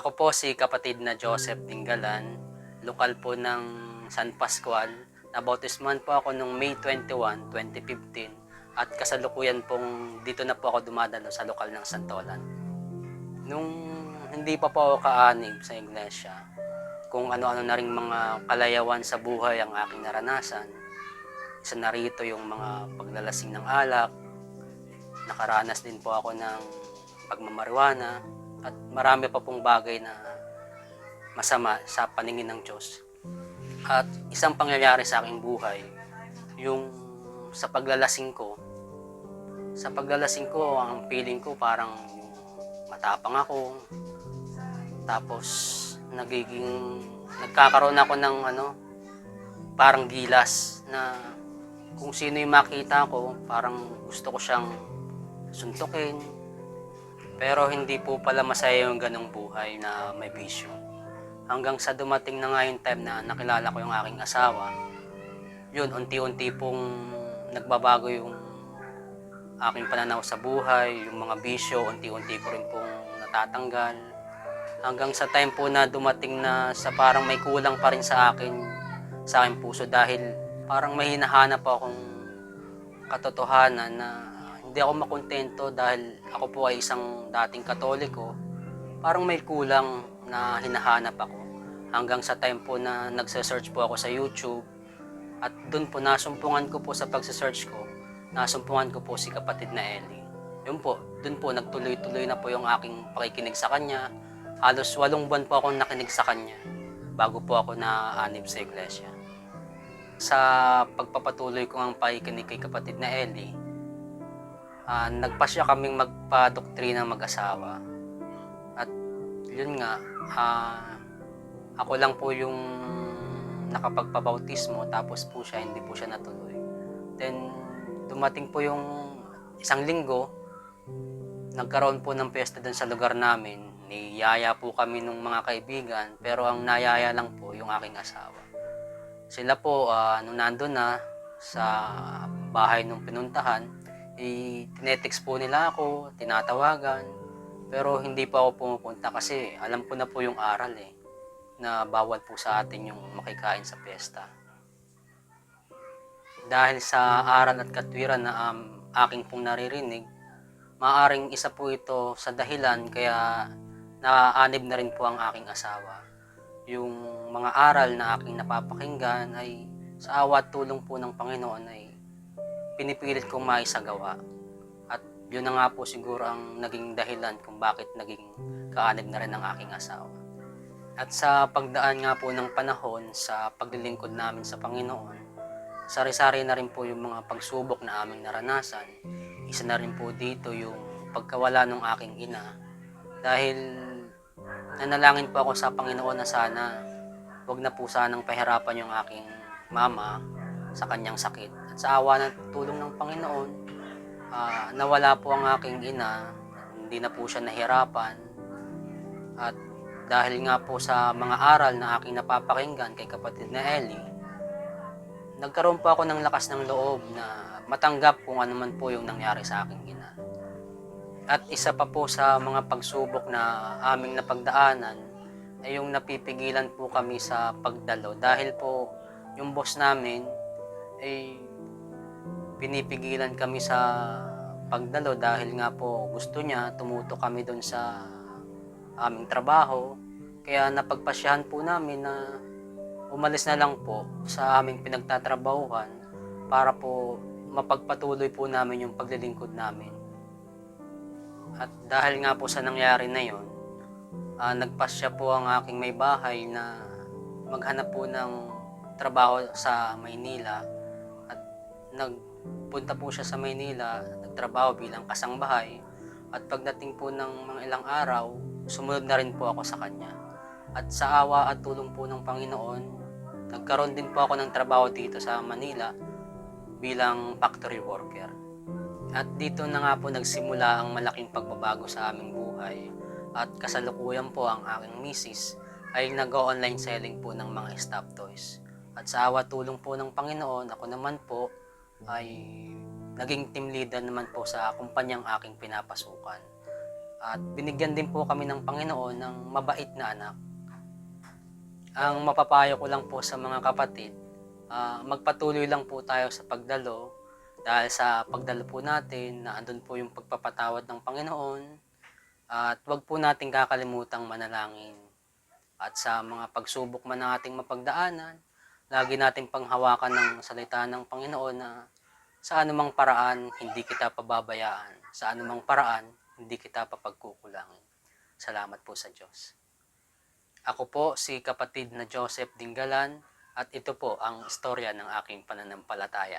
Ako po si kapatid na Joseph Dinggalan, lokal po ng San Pascual. Nabautismuhan po ako noong May 21, 2015 at kasalukuyan pong dito na po ako dumadalo sa lokal ng Santolan. Nung hindi pa po ako kaanib sa iglesia, kung ano-ano na ring mga kalayawan sa buhay ang aking naranasan, isa na rito yung mga paglalasing ng alak, nakaranas din po ako ng pagmamariwana, at marami pa pong bagay na masama sa paningin ng Diyos. At isang pangyayari sa aking buhay, yung sa paglalasing ko. Sa paglalasing ko, ang feeling ko parang matapang ako. Tapos nagkakaroon ako ng parang gilas na kung sino yung makita ko, parang gusto ko siyang suntukin. Pero hindi po pala masaya yung ganong buhay na may bisyo. Hanggang sa dumating na nga yung time na nakilala ko yung aking asawa, yun, unti-unti pong nagbabago yung aking pananaw sa buhay, yung mga bisyo, unti-unti ko rin pong natatanggal. Hanggang sa time po na dumating na sa parang may kulang pa rin sa aking puso dahil parang may hinahanap akong katotohanan na hindi ako makontento dahil ako po ay isang dating Katoliko. Parang may kulang na hinahanap ako. Hanggang sa time po na nagse-search po ako sa YouTube at doon po nasumpungan ko po sa pagse-search ko, nasumpungan ko po si kapatid na Ellie. Yun po, doon po nagtuloy-tuloy na po yung aking pakikinig sa kanya. Halos 8 buwan po akong nakinig sa kanya bago po ako naanib sa iglesia. Sa pagpapatuloy ko ang pakikinig kay kapatid na Ellie, nagpasya kaming magpa-doktrina mag-asawa. At yun nga, ako lang po yung nakapagpabautismo, tapos po siya, hindi po siya natuloy. Then, dumating po yung isang linggo, nagkaroon po ng piyesta dun sa lugar namin. Niyaya po kami ng mga kaibigan, pero ang nayaya lang po yung aking asawa. Sila po, nung nandun na sa bahay nung pinuntahan, tinetext po nila ako, tinatawagan, pero hindi pa ako pumupunta kasi alam ko na po yung aral na bawal po sa atin yung makikain sa piyesta. Dahil sa aral at katwiran na aking pong naririnig, maaaring isa po ito sa dahilan kaya naaanib na rin po ang aking asawa. Yung mga aral na aking napapakinggan ay sa awa at tulong po ng Panginoon ay pinipilit kong maisagawa. At yun na nga po siguro ang naging dahilan kung bakit naging kaanib na rin ang aking asawa. At sa pagdaan nga po ng panahon sa paglilingkod namin sa Panginoon, sari-sari na rin po yung mga pagsubok na aming naranasan. Isa na rin po dito yung pagkawala ng aking ina. Dahil nanalangin po ako sa Panginoon na sana wag na po sanang pahirapan yung aking mama sa kanyang sakit. At sa awa ng tulong ng Panginoon, nawala po ang aking ina, hindi na po siya nahirapan. At dahil nga po sa mga aral na aking napapakinggan kay kapatid na Ellie, nagkaroon po ako ng lakas ng loob na matanggap kung ano man po yung nangyari sa aking ina. At isa pa po sa mga pagsubok na aming napagdaanan ay yung napipigilan po kami sa pagdalo dahil po yung boss namin ay pinipigilan kami sa pagdalo dahil nga po gusto niya tumuto kami doon sa aming trabaho. Kaya napagpasyahan po namin na umalis na lang po sa aming pinagtatrabahuhan para po mapagpatuloy po namin yung paglilingkod namin. At dahil nga po sa nangyari na yon, nagpasya po ang aking may bahay na maghanap po ng trabaho sa Maynila. At nagpunta po siya sa Maynila, nagtrabaho bilang kasangbahay. At pagdating po ng mga ilang araw, sumunod na rin po ako sa kanya. At sa awa at tulong po ng Panginoon, nagkaroon din po ako ng trabaho dito sa Manila bilang factory worker. At dito na nga po nagsimula ang malaking pagbabago sa aming buhay. At kasalukuyan po ang aking misis ay nag-online selling po ng mga stop toys. At sa awa tulong po ng Panginoon, ako naman po ay naging team leader naman po sa kumpanyang aking pinapasukan. At binigyan din po kami ng Panginoon ng mabait na anak. Ang mapapayo ko lang po sa mga kapatid, magpatuloy lang po tayo sa pagdalo dahil sa pagdalo po natin na andun po yung pagpapatawad ng Panginoon at wag po natin kakalimutang manalangin. At sa mga pagsubok man na ating mapagdaanan, lagi nating panghawakan ng salita ng Panginoon na sa anumang paraan hindi kita pababayaan, sa anumang paraan hindi kita papagkukulangin. Salamat po sa Diyos. Ako po si kapatid na Joseph Dinggalan at ito po ang istorya ng aking pananampalataya.